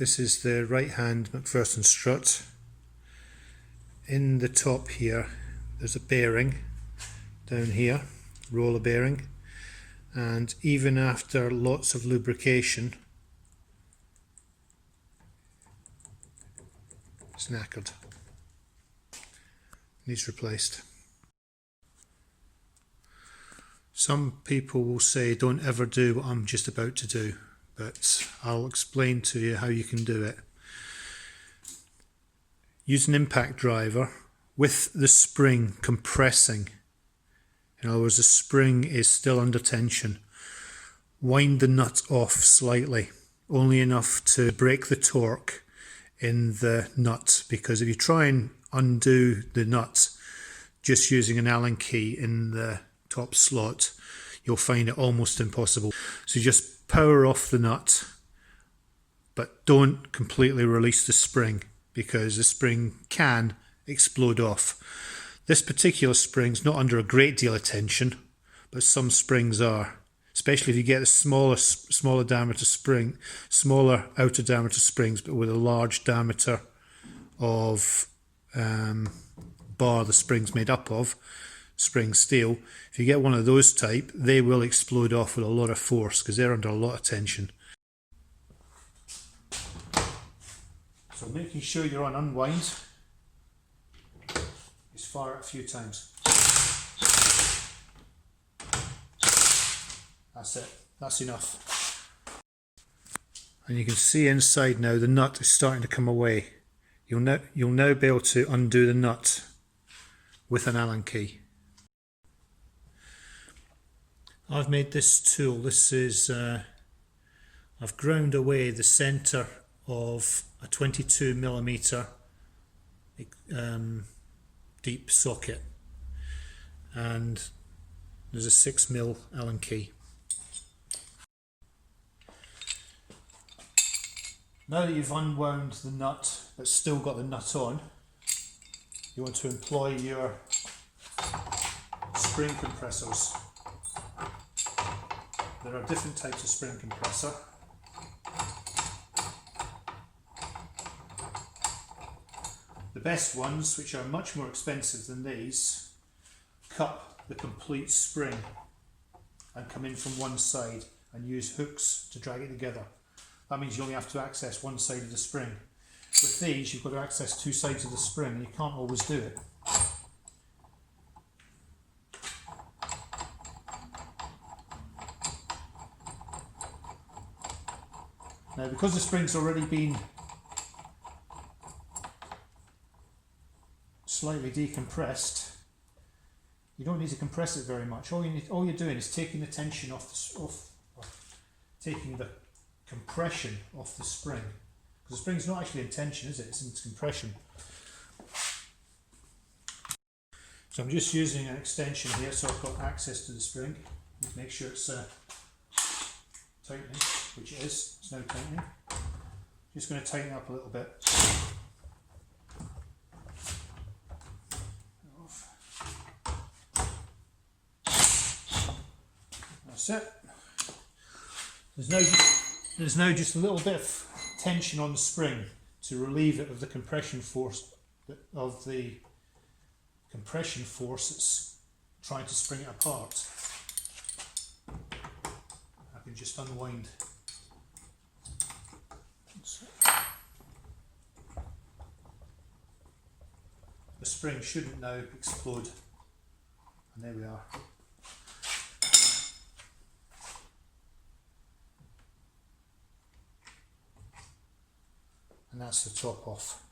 This is the right hand McPherson strut. In the top here there's a bearing down here, roller bearing, and even after lots of lubrication it's knackered. Needs replaced. Some people will say don't ever do what I'm just about to do, but I'll explain to you how you can do it. Use an impact driver with the spring compressing. In other words, the spring is still under tension. Wind the nut off slightly, only enough to break the torque in the nut, because if you try and undo the nut just using an Allen key in the top slot, you'll find it almost impossible. So just power off the nut, but don't completely release the spring, because the spring can explode off. This particular spring's not under a great deal of tension, but some springs are, especially if you get a smaller diameter spring, smaller outer diameter springs, but with a large diameter of bar the spring's made up of, spring steel. If you get one of those type, they will explode off with a lot of force because they're under a lot of tension. So making sure you're on unwind, just fire it a few times. That's it, that's enough. And you can see inside now the nut is starting to come away. You'll now be able to undo the nut with an Allen key. I've made this tool. This is, I've ground away the centre of a 22mm deep socket, and there's a 6mm Allen key. Now that you've unwound the nut but still got the nut on, you want to employ your spring compressors. There are different types of spring compressor. The best ones, which are much more expensive than these, cup the complete spring and come in from one side and use hooks to drag it together. That means you only have to access one side of the spring. With these, you've got to access two sides of the spring, and you can't always do it. Now, because the spring's already been slightly decompressed, you don't need to compress it very much. All you're doing is taking the tension taking the compression off the spring. Because the spring's not actually in tension, is it? It's in compression. So I'm just using an extension here, so I've got access to the spring. Just make sure it's tightening, which it is. It's now tightening. Just going to tighten up a little bit. That's it. There's now just a little bit of tension on the spring to relieve it of the compression force that's trying to spring it apart. I can just unwind. The spring shouldn't now explode, and there we are. And that's the top off.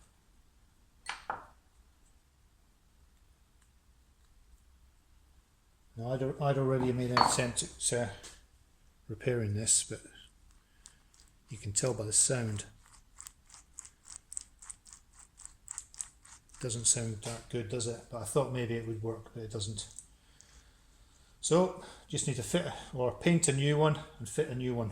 Now I'd already made an attempt at repairing this, but you can tell by the sound. It doesn't sound that good, does it? But I thought maybe it would work, but it doesn't. So just need to fit or paint a new one and fit a new one.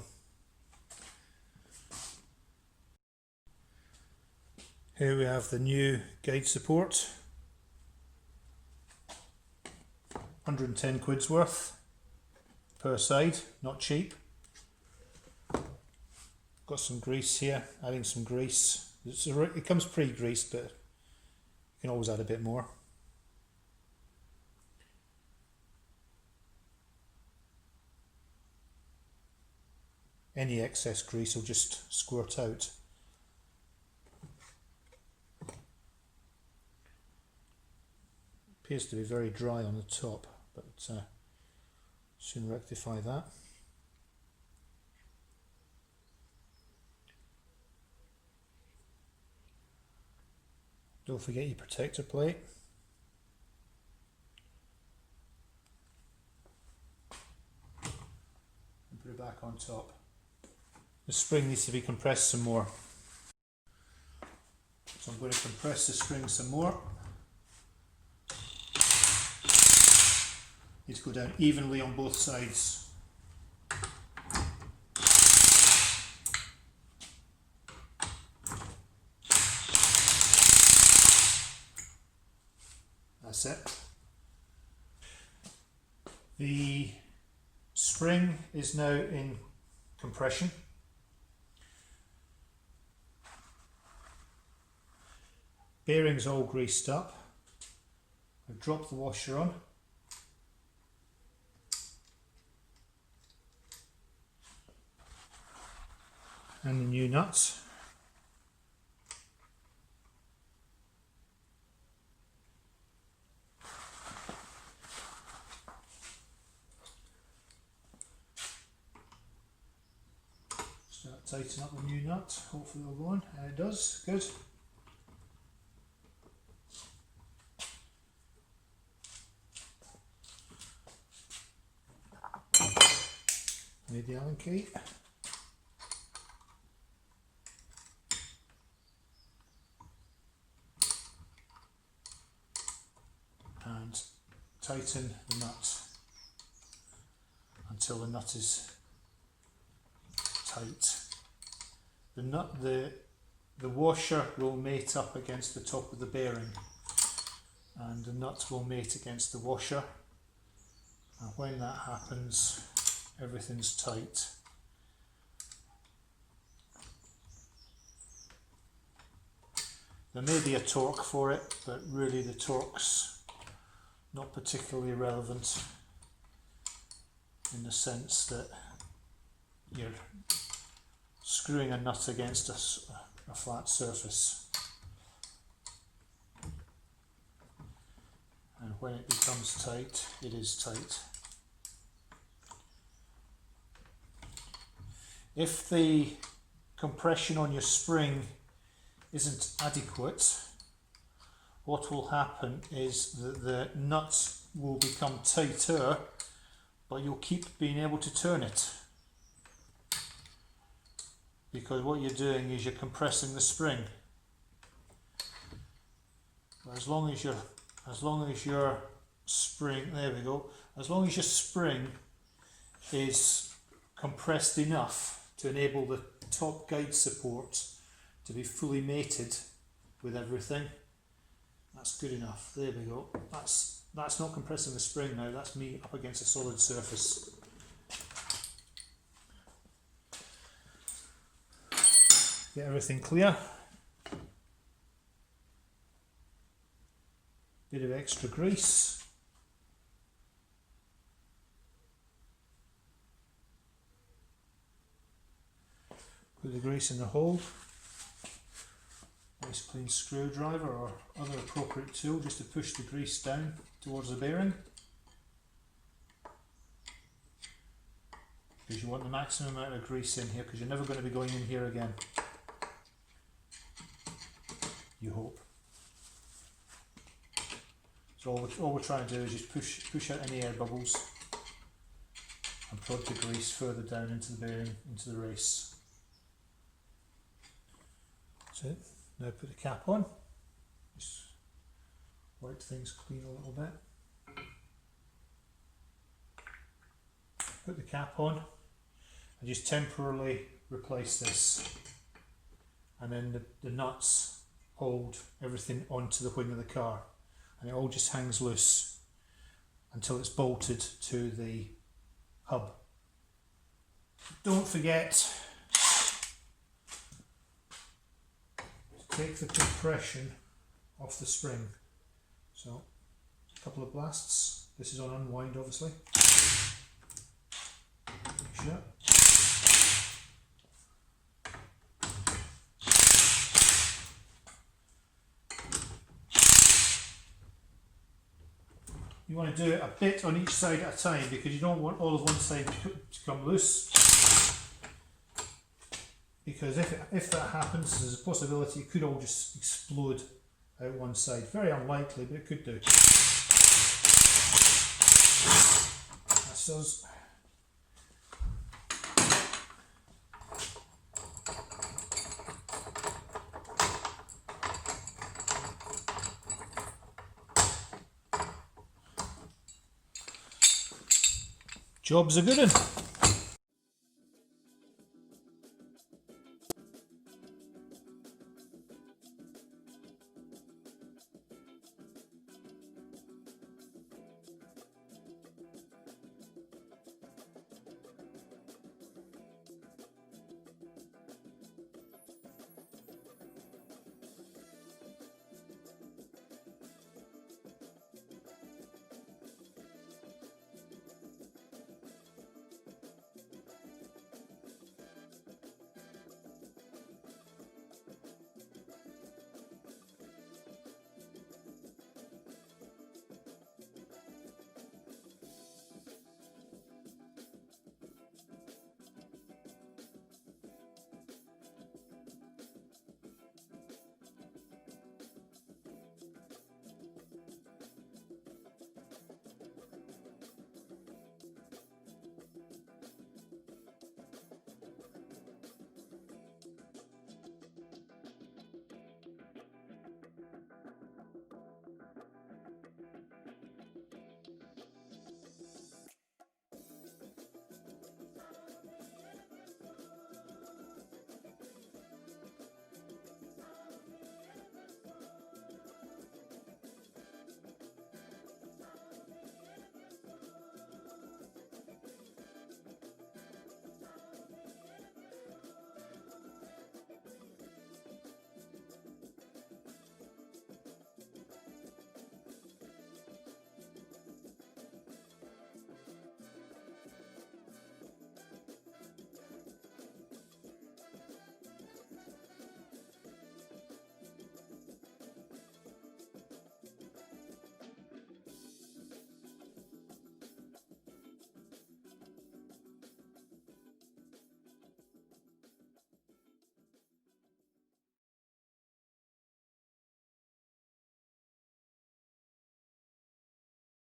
Here we have the new guide support, 110 quid's worth per side, not cheap. got some grease here, adding some grease. It comes pre-greased, but you can always add a bit more. Any excess grease will just squirt out. Appears to be very dry on the top, but soon rectify that. Don't forget your protector plate. And put it back on top. The spring needs to be compressed some more. So I'm going to compress the spring some more. Needs to go down evenly on both sides. That's it. The spring is now in compression. Bearings all greased up. I've dropped the washer on. And the new nuts. Start tightening up the new nut. Hopefully it'll go on. And it does. Good. Need the Allen key. And tighten the nut until the nut is tight. The washer will mate up against the top of the bearing, and the nut will mate against the washer. And when that happens, everything's tight. There may be a torque for it, but really the torque's not particularly relevant in the sense that you're screwing a nut against a flat surface. And when it becomes tight, it is tight. If the compression on your spring isn't adequate, what will happen is that the nut will become tighter, but you'll keep being able to turn it. Because what you're doing is you're compressing the spring. As long as your spring, there we go, as long as your spring is compressed enough to enable the top guide support to be fully mated with everything, that's good enough. There we go. That's not compressing the spring now, that's me up against a solid surface. Get everything clear. Bit of extra grease. Put the grease in the hole. Nice clean screwdriver or other appropriate tool just to push the grease down towards the bearing. Because you want the maximum amount of grease in here, because you're never going to be going in here again. You hope. So all we're trying to do is just push out any air bubbles and plug the grease further down into the bearing, into the race. That's it. Now put the cap on. Just wipe things clean a little bit. Put the cap on and just temporarily replace this. And then the nuts hold everything onto the wing of the car. And it all just hangs loose until it's bolted to the hub. Don't forget take the compression off the spring. So a couple of blasts. This is on unwind, obviously. Make sure. You want to do it a bit on each side at a time because you don't want all of one side to come loose. Because if that happens, there's a possibility it could all just explode out one side. Very unlikely, but it could do. That's us. Job's a good one.